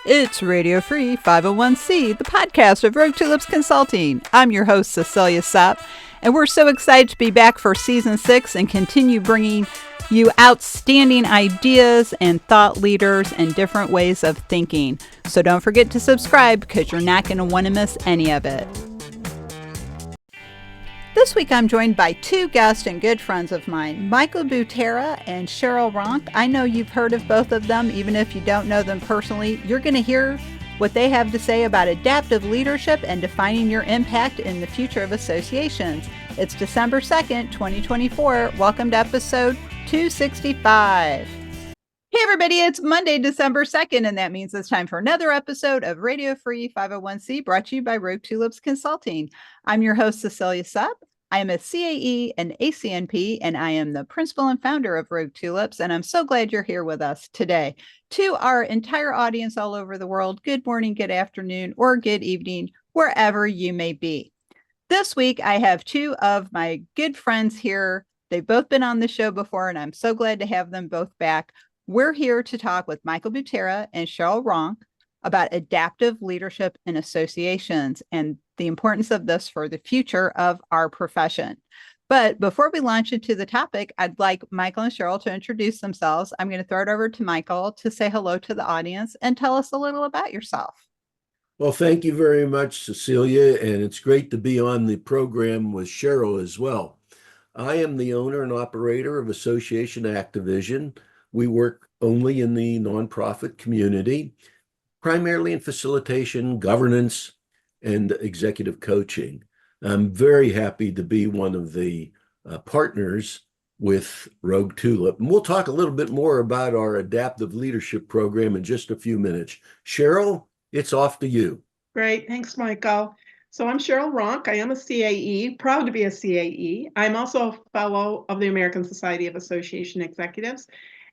It's Radio Free 501c, the podcast of Rogue Tulips Consulting. I'm your host, Cecilia Sapp, and we're so excited to be back for Season 6 and continue bringing you outstanding ideas and thought leaders and different ways of thinking. So don't forget to subscribe because you're not going to want to miss any of it. This week I'm joined by two guests and good friends of mine, Michael Butera and Cheryl Ronk. I know you've heard of both of them, even if you don't know them personally. You're going to hear what they have to say about adaptive leadership and defining your impact in the future of associations. It's December 2nd, 2024. Welcome to episode 265. Hey everybody, it's Monday, December 2nd, and that means it's time for another episode of Radio Free 501c, brought to you by Rogue Tulips Consulting. I'm your host, Cecilia Sapp. I am a CAE and ACNP, and I am the principal and founder of Rogue Tulips, and I'm so glad you're here with us today. To our entire audience all over the world, good morning, good afternoon, or good evening, wherever you may be. This week, I have two of my good friends here. They've both been on the show before, and I'm so glad to have them both back. We're here to talk with Michael Butera and Cheryl Ronk about adaptive leadership in associations and the importance of this for the future of our profession. But before we launch into the topic, I'd like Michael and Cheryl to introduce themselves. I'm going to throw it over to Michael to say hello to the audience and tell us a little about yourself. Well, thank you very much, Cecilia, and it's great to be on the program with Cheryl as well. I am the owner and operator of Association Activision. We work only in the nonprofit community, primarily in facilitation, governance, and executive coaching. I'm very happy to be one of the partners with Rogue Tulip. And we'll talk a little bit more about our adaptive leadership program in just a few minutes. Cheryl, it's off to you. Great. Thanks, Michael. So I'm Cheryl Ronk. I am a CAE, proud to be a CAE. I'm also a fellow of the American Society of Association Executives,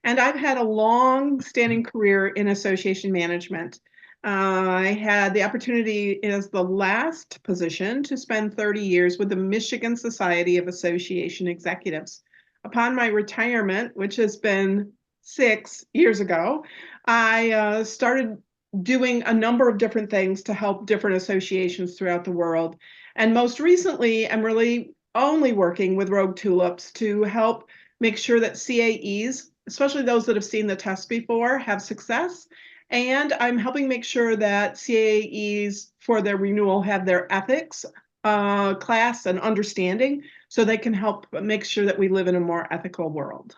and I've had a long-standing career in association management. I had the opportunity as the last position to spend 30 years with the Michigan Society of Association Executives. Upon my retirement, which has been 6 years ago, I started doing a number of different things to help different associations throughout the world. And most recently, I'm really only working with Rogue Tulips to help make sure that CAEs, especially those that have seen the test before, have success. And I'm helping make sure that CAEs for their renewal have their ethics class and understanding so they can help make sure that we live in a more ethical world.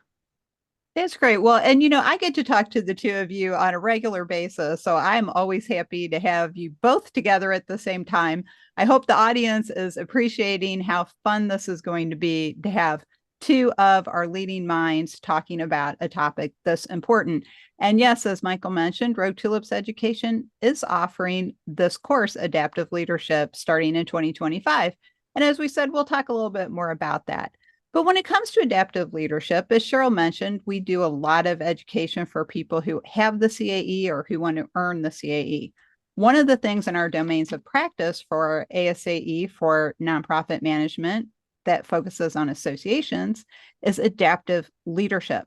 That's great. Well, and I get to talk to the two of you on a regular basis, so I'm always happy to have you both together at the same time. I hope the audience is appreciating how fun this is going to be to have two of our leading minds talking about a topic this important. And yes, as Michael mentioned, Rogue Tulips Education is offering this course, Adaptive Leadership, starting in 2025. And as we said, we'll talk a little bit more about that. But when it comes to adaptive leadership, as Cheryl mentioned, we do a lot of education for people who have the CAE or who want to earn the CAE. One of the things in our domains of practice for ASAE for nonprofit management that focuses on associations is adaptive leadership.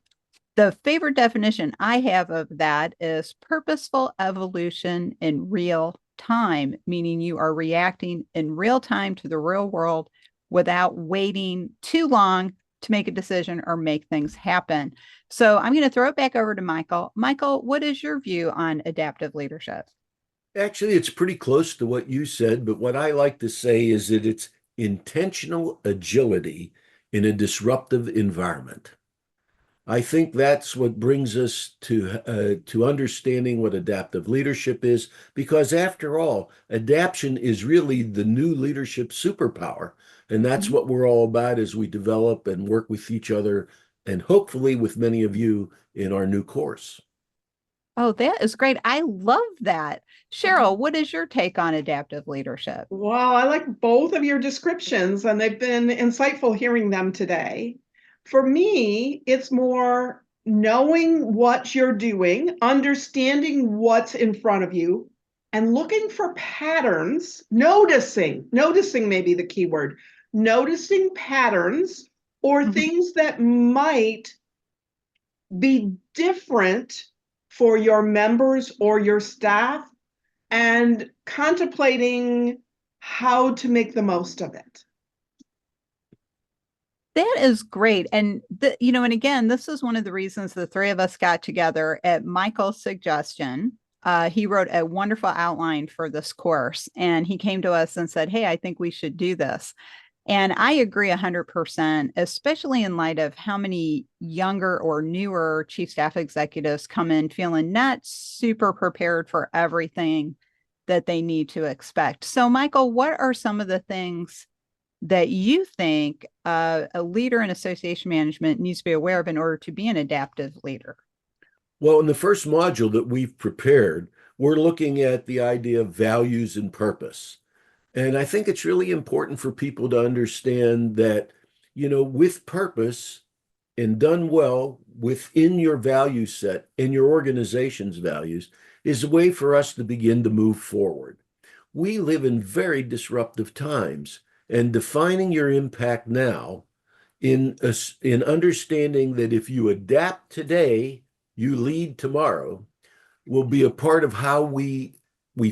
The favorite definition I have of that is purposeful evolution in real time, meaning you are reacting in real time to the real world without waiting too long to make a decision or make things happen. So I'm going to throw it back over to Michael. Michael, what is your view on adaptive leadership? Actually, it's pretty close to what you said, but what I like to say is that it's intentional agility in a disruptive environment. I think that's what brings us to understanding what adaptive leadership is, because after all, adaptation is really the new leadership superpower. And that's what we're all about as we develop and work with each other, and hopefully with many of you in our new course. Oh, that is great. I love that. Cheryl, what is your take on adaptive leadership? Well, I like both of your descriptions, and they've been insightful hearing them today. For me, it's more knowing what you're doing, understanding what's in front of you, and looking for patterns, noticing may be the key word, noticing patterns or things that might be different for your members or your staff and contemplating how to make the most of it. That is great. And, and again, this is one of the reasons the three of us got together at Michael's suggestion. He wrote a wonderful outline for this course, and he came to us and said, hey, I think we should do this. And I agree 100%, especially in light of how many younger or newer chief staff executives come in feeling not super prepared for everything that they need to expect. So, Michael, what are some of the things that you think a leader in association management needs to be aware of in order to be an adaptive leader? Well, in the first module that we've prepared, we're looking at the idea of values and purpose. And I think it's really important for people to understand that, with purpose and done well within your value set and your organization's values is a way for us to begin to move forward. We live in very disruptive times, and defining your impact now in understanding that if you adapt today, you lead tomorrow will be a part of how we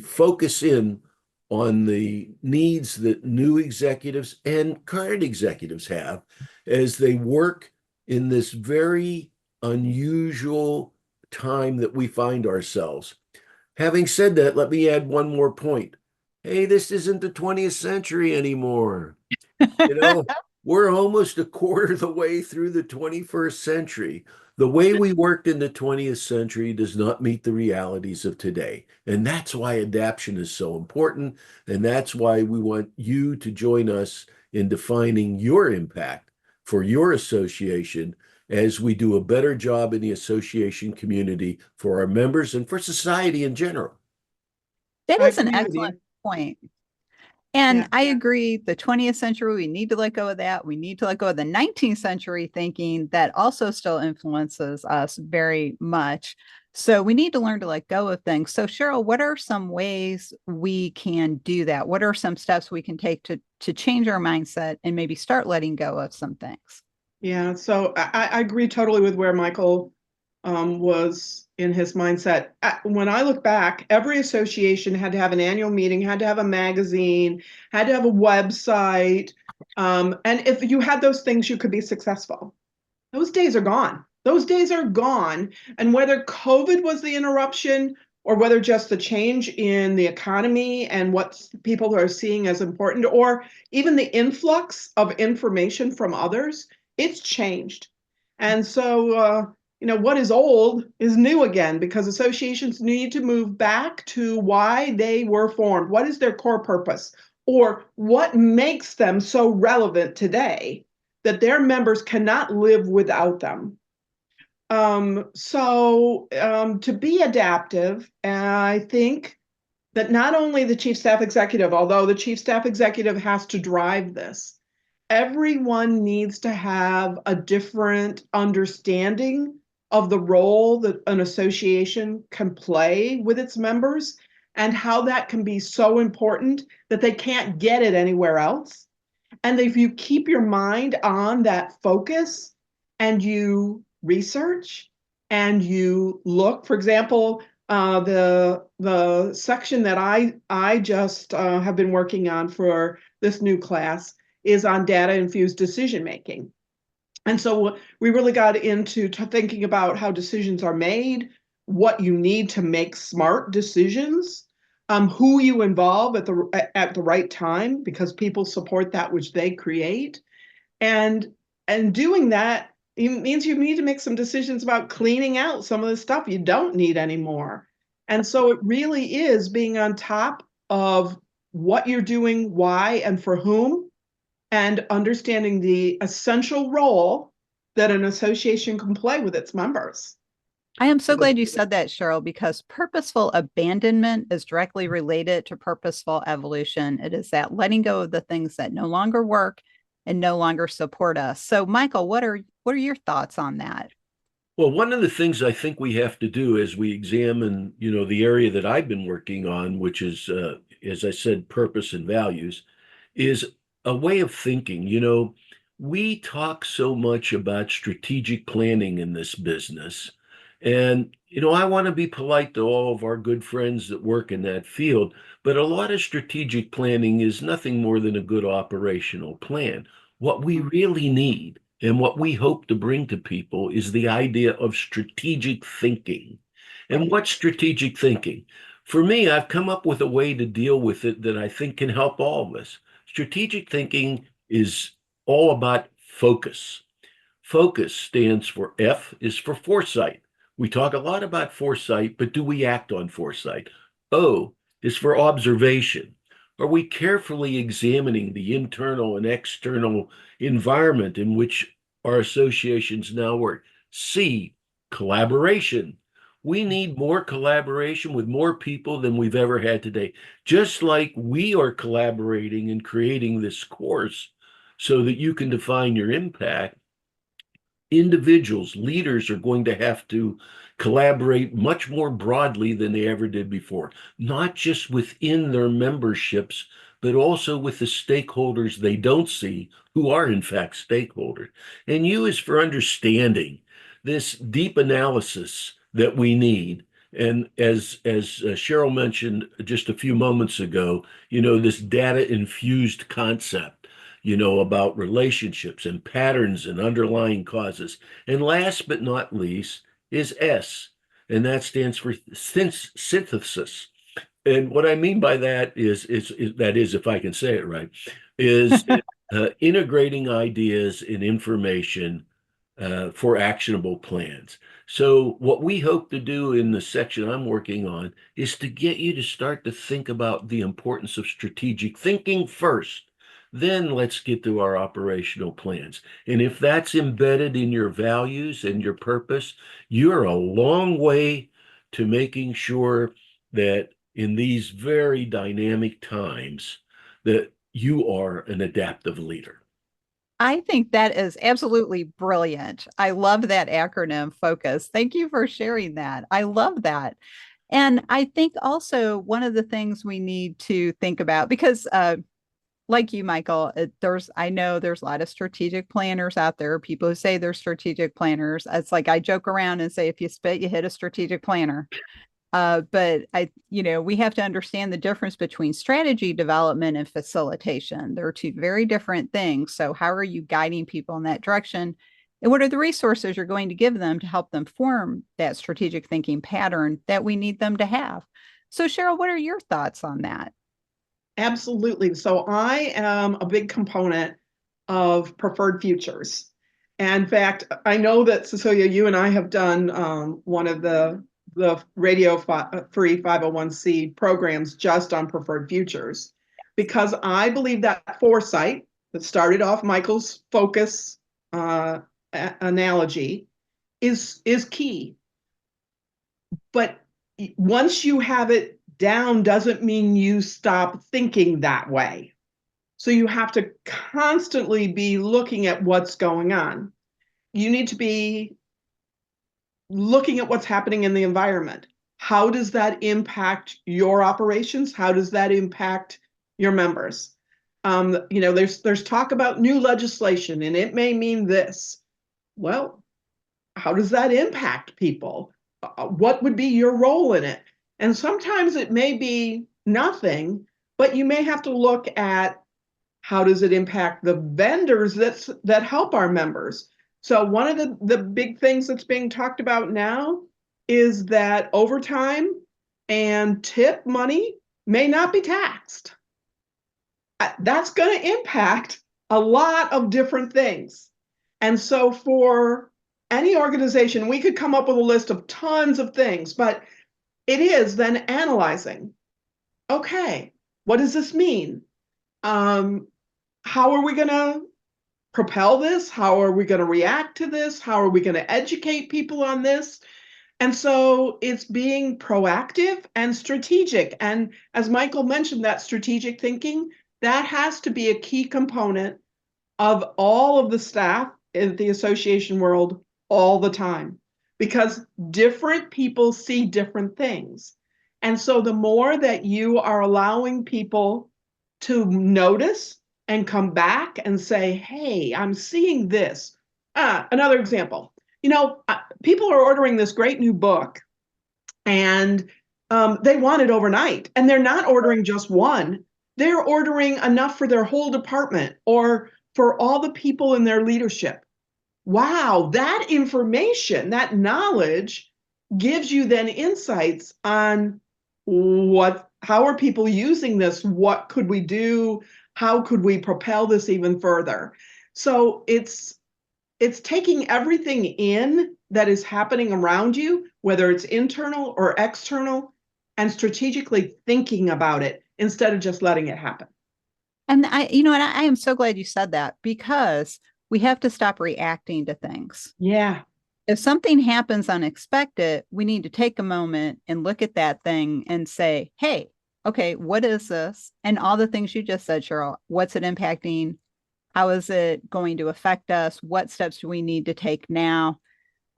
focus in on the needs that new executives and current executives have as they work in this very unusual time that we find ourselves. Having said that, let me add one more point. Hey, this isn't the 20th century anymore. We're almost a quarter of the way through the 21st century. The way we worked in the 20th century does not meet the realities of today. And that's why adaptation is so important. And that's why we want you to join us in defining your impact for your association as we do a better job in the association community for our members and for society in general. That is an excellent point. And I agree, the 20th century, we need to let go of that. We need to let go of the 19th century thinking that also still influences us very much. So we need to learn to let go of things. So Cheryl, what are some ways we can do that? What are some steps we can take to change our mindset and maybe start letting go of some things? Yeah, so I agree totally with where Michael was in his mindset. When I look back, every association had to have an annual meeting, had to have a magazine, had to have a website. And if you had those things, you could be successful. Those days are gone. Those days are gone. And whether COVID was the interruption or whether just the change in the economy and what people are seeing as important, or even the influx of information from others, it's changed. And so, what is old is new again, because associations need to move back to why they were formed. What is their core purpose? Or what makes them so relevant today that their members cannot live without them? To be adaptive, I think that not only the chief staff executive, although the chief staff executive has to drive this, everyone needs to have a different understanding of the role that an association can play with its members and how that can be so important that they can't get it anywhere else. And if you keep your mind on that focus and you research and you look, for example, the section that I just have been working on for this new class is on data-infused decision making. And so we really got into thinking about how decisions are made, what you need to make smart decisions, who you involve at the right time, because people support that which they create. And doing that means you need to make some decisions about cleaning out some of the stuff you don't need anymore. And so it really is being on top of what you're doing, why, and for whom, and understanding the essential role that an association can play with its members. I am so glad you said that, Cheryl, because purposeful abandonment is directly related to purposeful evolution. It is that letting go of the things that no longer work and no longer support us. So, Michael, what are your thoughts on that? Well, one of the things I think we have to do as we examine, the area that I've been working on, which is, as I said, purpose and values, is a way of thinking. We talk so much about strategic planning in this business, And, I want to be polite to all of our good friends that work in that field, but a lot of strategic planning is nothing more than a good operational plan. What we really need and what we hope to bring to people is the idea of strategic thinking. And what's strategic thinking? For me, I've come up with a way to deal with it that I think can help all of us. Strategic thinking is all about focus. Focus stands for F is for foresight. We talk a lot about foresight, but do we act on foresight? O is for observation. Are we carefully examining the internal and external environment in which our associations now work? C, collaboration. We need more collaboration with more people than we've ever had today. Just like we are collaborating and creating this course so that you can define your impact, individuals, leaders are going to have to collaborate much more broadly than they ever did before, not just within their memberships, but also with the stakeholders they don't see, who are in fact stakeholders. And U is for understanding this deep analysis that we need. And as Cheryl mentioned just a few moments ago, this data infused concept, about relationships and patterns and underlying causes. And last but not least is S, and that stands for synthesis. And what I mean by that is that is, if I can say it right, is integrating ideas and information for actionable plans. So what we hope to do in the section I'm working on is to get you to start to think about the importance of strategic thinking first. Then let's get to our operational plans. And if that's embedded in your values and your purpose, you're a long way to making sure that in these very dynamic times that you are an adaptive leader. I think that is absolutely brilliant. I love that acronym focus. Thank you for sharing that. I love that. And I think also one of the things we need to think about, because like you, Michael, I know there's a lot of strategic planners out there, people who say they're strategic planners. It's like I joke around and say, if you spit, you hit a strategic planner. But we have to understand the difference between strategy development and facilitation. They're two very different things. So how are you guiding people in that direction? And what are the resources you're going to give them to help them form that strategic thinking pattern that we need them to have? So Cheryl, what are your thoughts on that? Absolutely. So I am a big component of preferred futures. And in fact, I know that Cecilia, you and I have done one of the radio free 501c programs just on preferred futures, because I believe that foresight that started off Michael's focus analogy is key. But once you have it down doesn't mean you stop thinking that way. So you have to constantly be looking at what's going on. You need to be looking at what's happening in the environment. How does that impact your operations? How does that impact your members? There's talk about new legislation, and it may mean this. Well, how does that impact people? What would be your role in it? And sometimes it may be nothing, but you may have to look at how does it impact the vendors that help our members. So one of the big things that's being talked about now is that overtime and tip money may not be taxed. That's going to impact a lot of different things. And so for any organization, we could come up with a list of tons of things, but it is then analyzing, okay, what does this mean? How are we going to propel this? How are we going to react to this? How are we going to educate people on this? And so it's being proactive and strategic. And as Michael mentioned, that strategic thinking, that has to be a key component of all of the staff in the association world all the time, because different people see different things. And so the more that you are allowing people to notice and come back and say, hey, I'm seeing this. Another example, people are ordering this great new book, and they want it overnight. And they're not ordering just one. They're ordering enough for their whole department or for all the people in their leadership. Wow, that information, that knowledge gives you then insights on how are people using this? What could we do? How could we propel this even further? So it's taking everything in that is happening around you, whether it's internal or external, and strategically thinking about it instead of just letting it happen. And I am so glad you said that, because we have to stop reacting to things. Yeah. If something happens unexpected, we need to take a moment and look at that thing and say, hey, okay, what is this? And all the things you just said, Cheryl, what's it impacting? How is it going to affect us? What steps do we need to take now?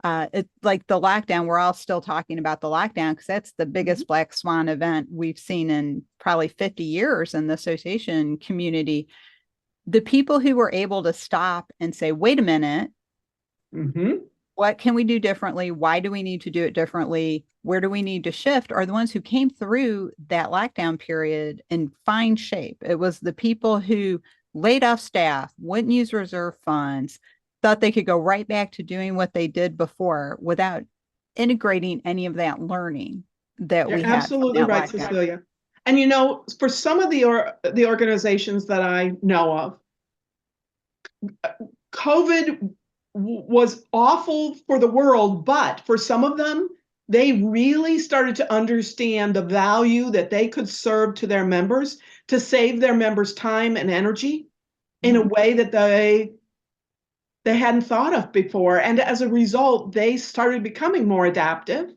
It's like the lockdown. We're all still talking about the lockdown because that's the biggest black swan event we've seen in probably 50 years in the association community. The people who were able to stop and say, wait a minute, what can we do differently? Why do we need to do it differently? Where do we need to shift? Are the ones who came through that lockdown period in fine shape. It was the people who laid off staff, wouldn't use reserve funds, thought they could go right back to doing what they did before without integrating any of that learning that we had. Absolutely right, Cecilia. And for some of the organizations that I know of, COVID was awful for the world, but for some of them, they really started to understand the value that they could serve to their members to save their members time and energy in a way that they hadn't thought of before. And as a result, they started becoming more adaptive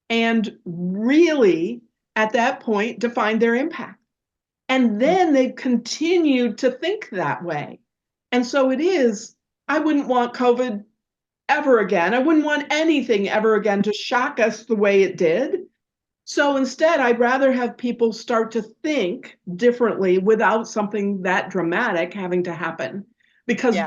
and really, at that point, defined their impact. And then they've continued to think that way. And so I wouldn't want COVID ever again. I wouldn't want anything ever again to shock us the way it did. So instead, I'd rather have people start to think differently without something that dramatic having to happen. Because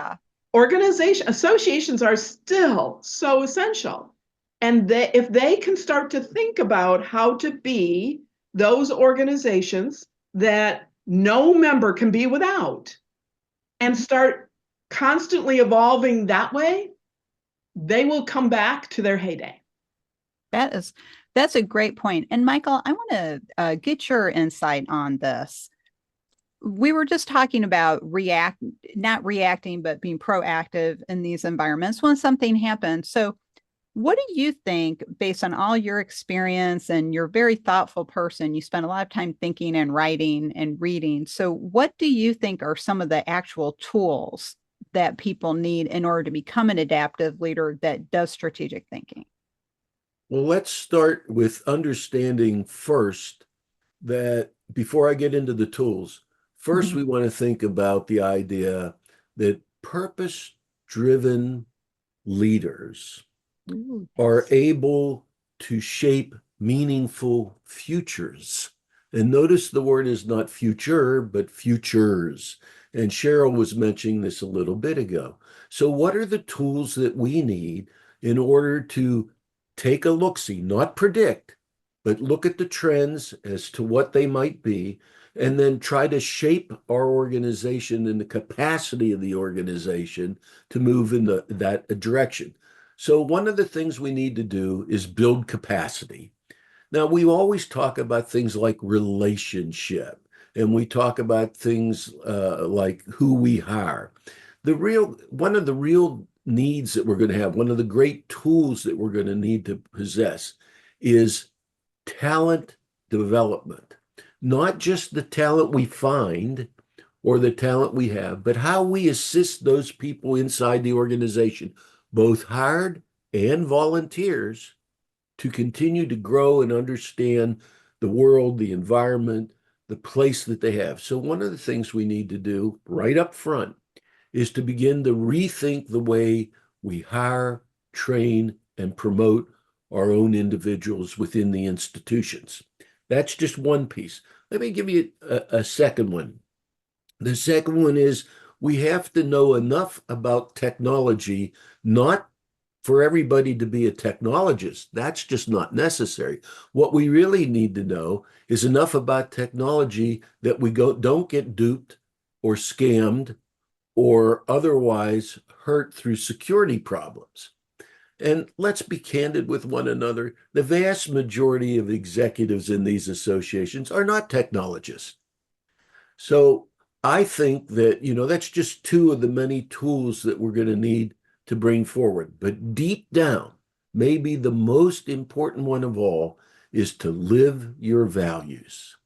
associations are still so essential. And if they can start to think about how to be those organizations that no member can be without and start constantly evolving that way, they will come back to their heyday. That's a great point. And Michael, I want to get your insight on this. We were just talking about not reacting, but being proactive in these environments when something happens. So what do you think, based on all your experience, and you're a very thoughtful person, you spend a lot of time thinking and writing and reading. So what do you think are some of the actual tools that people need in order to become an adaptive leader that does strategic thinking? Well, let's start with understanding first that before I get into the tools, first we want to think about the idea that purpose-driven leaders are able to shape meaningful futures. And notice the word is not future, but futures. And Cheryl was mentioning this a little bit ago. So what are the tools that we need in order to take a look-see, not predict, but look at the trends as to what they might be, and then try to shape our organization and the capacity of the organization to move in that direction? So one of the things we need to do is build capacity. Now, we always talk about things like relationship, and we talk about things like who we hire. One of the real needs that we're going to have, one of the great tools that we're going to need to possess, is talent development. Not just the talent we find or the talent we have, but how we assist those people inside the organization, both hired and volunteers, to continue to grow and understand the world, the environment, the place that they have. So one of the things we need to do right up front is to begin to rethink the way we hire, train, and promote our own individuals within the institutions. That's just one piece. Let me give you a second one. The second one is we have to know enough about technology, not for everybody to be a technologist. That's just not necessary. What we really need to know is enough about technology that we don't get duped or scammed or otherwise hurt through security problems. And let's be candid with one another. The vast majority of executives in these associations are not technologists. So I think that, that's just two of the many tools that we're going to need to bring forward. But deep down, maybe the most important one of all is to live your values.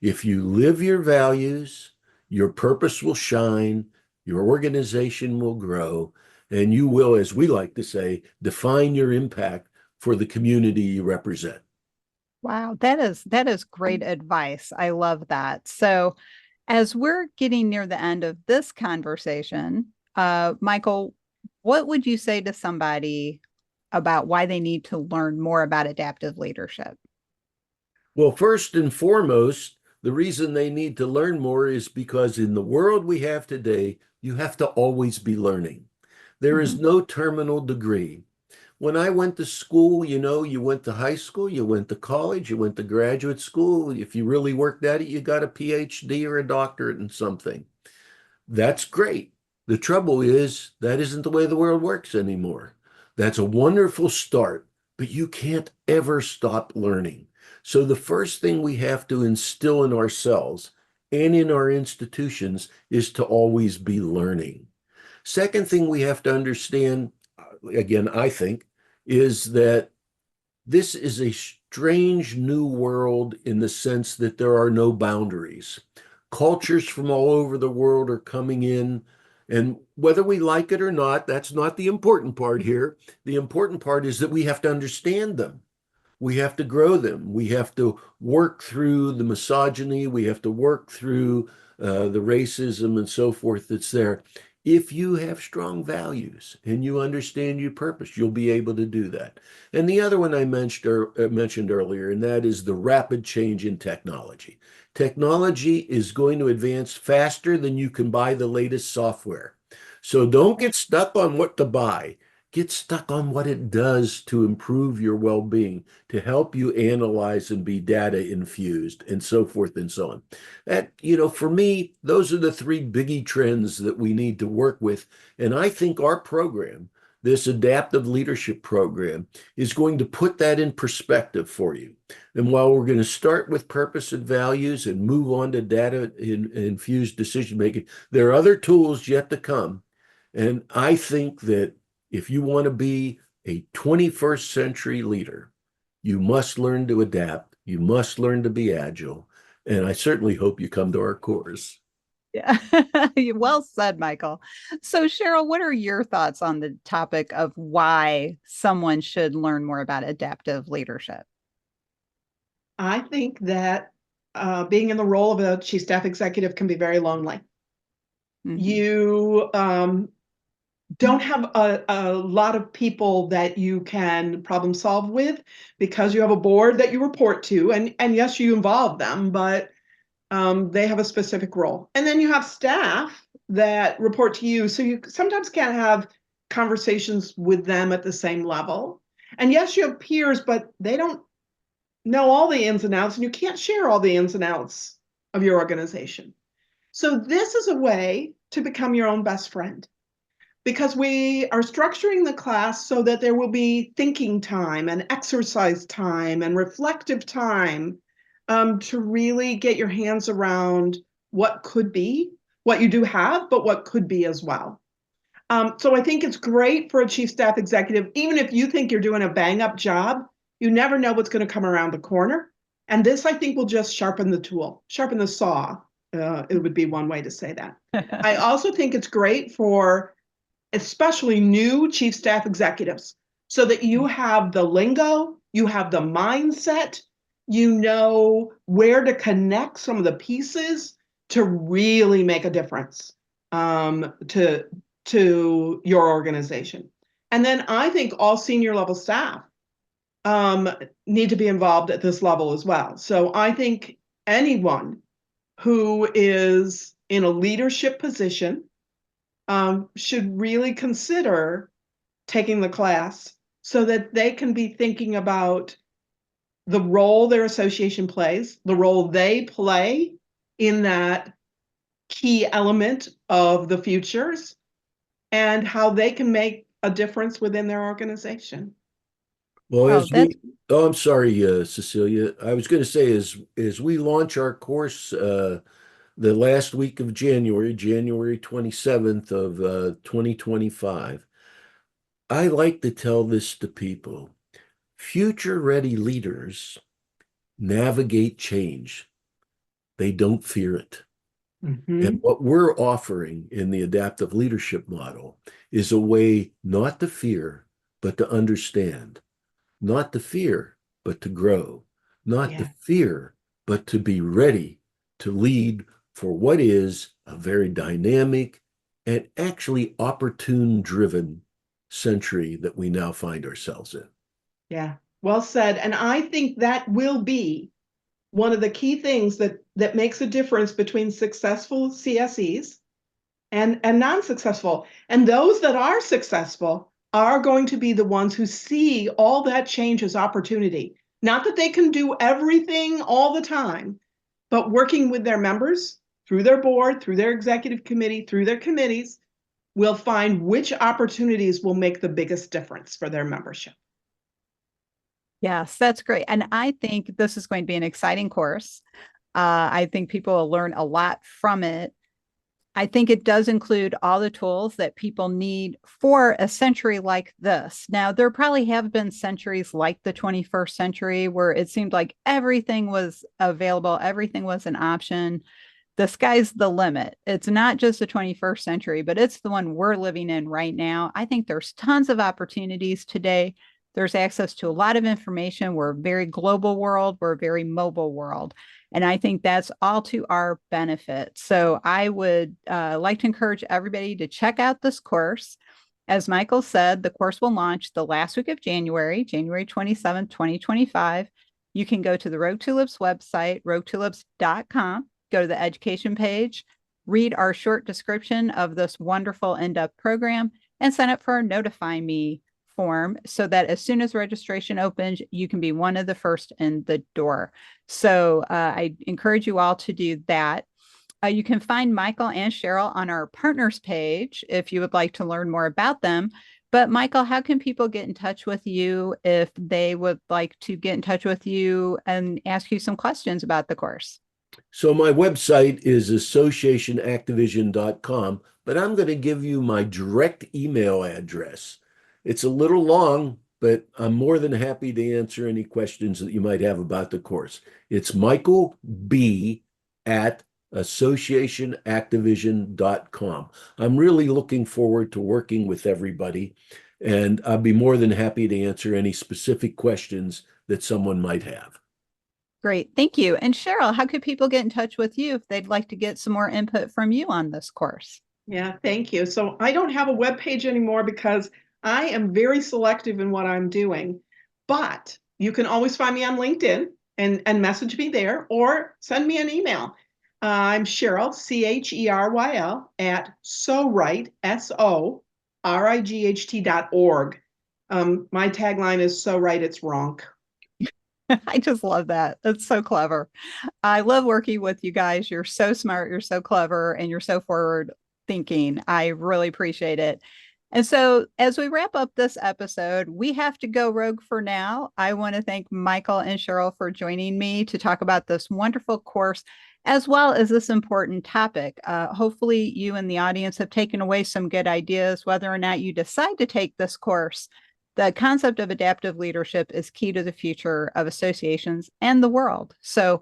If you live your values, your purpose will shine, your organization will grow, and you will, as we like to say, define your impact for the community you represent. Wow, that is great advice. I love that. So, as we're getting near the end of this conversation, Michael, what would you say to somebody about why they need to learn more about adaptive leadership? Well, first and foremost, the reason they need to learn more is because in the world we have today, you have to always be learning. There is Mhm. no terminal degree. When I went to school, you went to high school, you went to college, you went to graduate school. If you really worked at it, you got a PhD or a doctorate in something. That's great. The trouble is, that isn't the way the world works anymore. That's a wonderful start, but you can't ever stop learning. So, the first thing we have to instill in ourselves and in our institutions is to always be learning. Second thing we have to understand, again, I think, is that this is a strange new world in the sense that there are no boundaries. Cultures from all over the world are coming in, and whether we like it or not, that's not the important part here. The important part is that we have to understand them. We have to grow them. We have to work through the misogyny. We have to work through the racism and so forth that's there. If you have strong values and you understand your purpose, you'll be able to do that. And the other one I mentioned earlier, and that is the rapid change in technology. Technology is going to advance faster than you can buy the latest software. So don't get stuck on what to buy. Get stuck on what it does to improve your well-being, to help you analyze and be data infused, and so forth and so on. For me, those are the three biggie trends that we need to work with. And I think our program, this adaptive leadership program, is going to put that in perspective for you. And while we're going to start with purpose and values and move on to data infused decision making, there are other tools yet to come. And I think that if you want to be a 21st century leader, you must learn to adapt. You must learn to be agile. And I certainly hope you come to our course. Yeah. Well said, Michael. So, Cheryl, what are your thoughts on the topic of why someone should learn more about adaptive leadership? I think that being in the role of a chief staff executive can be very lonely. Mhm. You don't have a lot of people that you can problem solve with because you have a board that you report to, and yes, you involve them, but they have a specific role. And then you have staff that report to you, so you sometimes can't have conversations with them at the same level. And yes, you have peers, but they don't know all the ins and outs, and you can't share all the ins and outs of your organization. So this is a way to become your own best friend, because we are structuring the class so that there will be thinking time and exercise time and reflective time, to really get your hands around what could be, what you do have, but what could be as well. So I think it's great for a chief staff executive, even if you think you're doing a bang up job, you never know what's going to come around the corner. And this, I think, will just sharpen the tool, sharpen the saw. It would be one way to say that. I also think it's great for especially new chief staff executives, so that you have the lingo, you have the mindset, you know where to connect some of the pieces to really make a difference, to your organization. And then I think all senior level staff um, need to be involved at this level as well. So I think anyone who is in a leadership position should really consider taking the class so that they can be thinking about the role their association plays, the role they play in that key element of the futures, and how they can make a difference within their organization. Well, Oh, that's I'm sorry, Cecilia. I was going to say, as we launch our course the last week of January, January 27th of 2025, I like to tell this to people. Future-ready leaders navigate change. They don't fear it. And what we're offering in the adaptive leadership model is a way not to fear, but to understand, not to fear, but to grow, not to Yeah. fear, but to be ready to lead for what is a very dynamic and actually opportune-driven century that we now find ourselves in. Yeah, well said. And I think that will be one of the key things that makes a difference between successful CSEs and non-successful. And those that are successful are going to be the ones who see all that change as opportunity. Not that they can do everything all the time, but working with their members through their board, through their executive committee, through their committees, will find which opportunities will make the biggest difference for their membership. Yes, that's great. And I think this is going to be an exciting course. I think people will learn a lot from it. I think it does include all the tools that people need for a century like this. Now, there probably have been centuries like the 21st century where it seemed like everything was available, everything was an option. The sky's the limit. It's not just the 21st century, but it's the one we're living in right now. I think there's tons of opportunities today. There's access to a lot of information. We're a very global world. We're a very mobile world. And I think that's all to our benefit. So I would like to encourage everybody to check out this course. As Michael said, the course will launch the last week of January, January 27th, 2025. You can go to the Rogue Tulips website, roguetulips.com, go to the education page, read our short description of this wonderful in-depth program, and sign up for our Notify Me form so that as soon as registration opens, you can be one of the first in the door. So I encourage you all to do that. You can find Michael and Cheryl on our partners page if you would like to learn more about them. But Michael, how can people get in touch with you if they would like to get in touch with you and ask you some questions about the course? So my website is associationactivision.com, but I'm going to give you my direct email address. It's a little long, but I'm more than happy to answer any questions that you might have about the course. It's Michael B at associationactivision.com. I'm really looking forward to working with everybody, and I'll be more than happy to answer any specific questions that someone might have. Great. Thank you. And Cheryl, how could people get in touch with you if they'd like to get some more input from you on this course? Yeah, thank you. So I don't have a web page anymore because I am very selective in what I'm doing, but you can always find me on LinkedIn and message me there or send me an email. I'm Cheryl, Cheryl, at SoRight, SoRight.org. My tagline is So Right It's Ronk. I just love that. That's so clever. I love working with you guys. You're so smart, you're so clever, and you're so forward thinking. I really appreciate it. And so, as we wrap up this episode, we have to go rogue for now. I want to thank Michael and Cheryl for joining me to talk about this wonderful course, as well as this important topic. Hopefully, you and the audience have taken away some good ideas, whether or not you decide to take this course. The concept of adaptive leadership is key to the future of associations and the world. So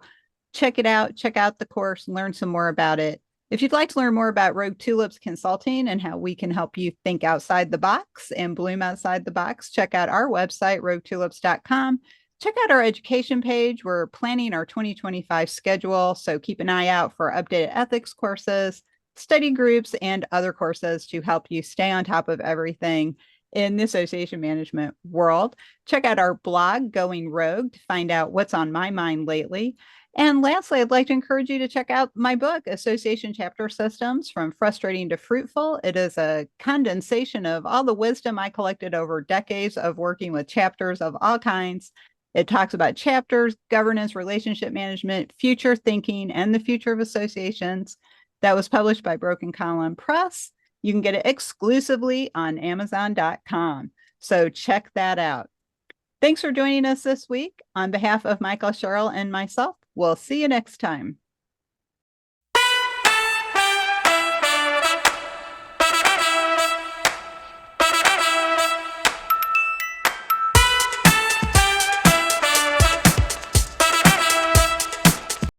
check it out, check out the course, learn some more about it. If you'd like to learn more about Rogue Tulips Consulting and how we can help you think outside the box and bloom outside the box, check out our website, roguetulips.com. Check out our education page. We're planning our 2025 schedule, so keep an eye out for updated ethics courses, study groups, and other courses to help you stay on top of everything in the association management world. Check out our blog, Going Rogue, to find out what's on my mind lately. And lastly, I'd like to encourage you to check out my book, Association Chapter Systems from Frustrating to Fruitful. It is a condensation of all the wisdom I collected over decades of working with chapters of all kinds. It talks about chapters, governance, relationship management, future thinking, and the future of associations. That was published by Broken Column Press. You can get it exclusively on Amazon.com. So check that out. Thanks for joining us this week. On behalf of Michael, Cheryl, and myself, we'll see you next time.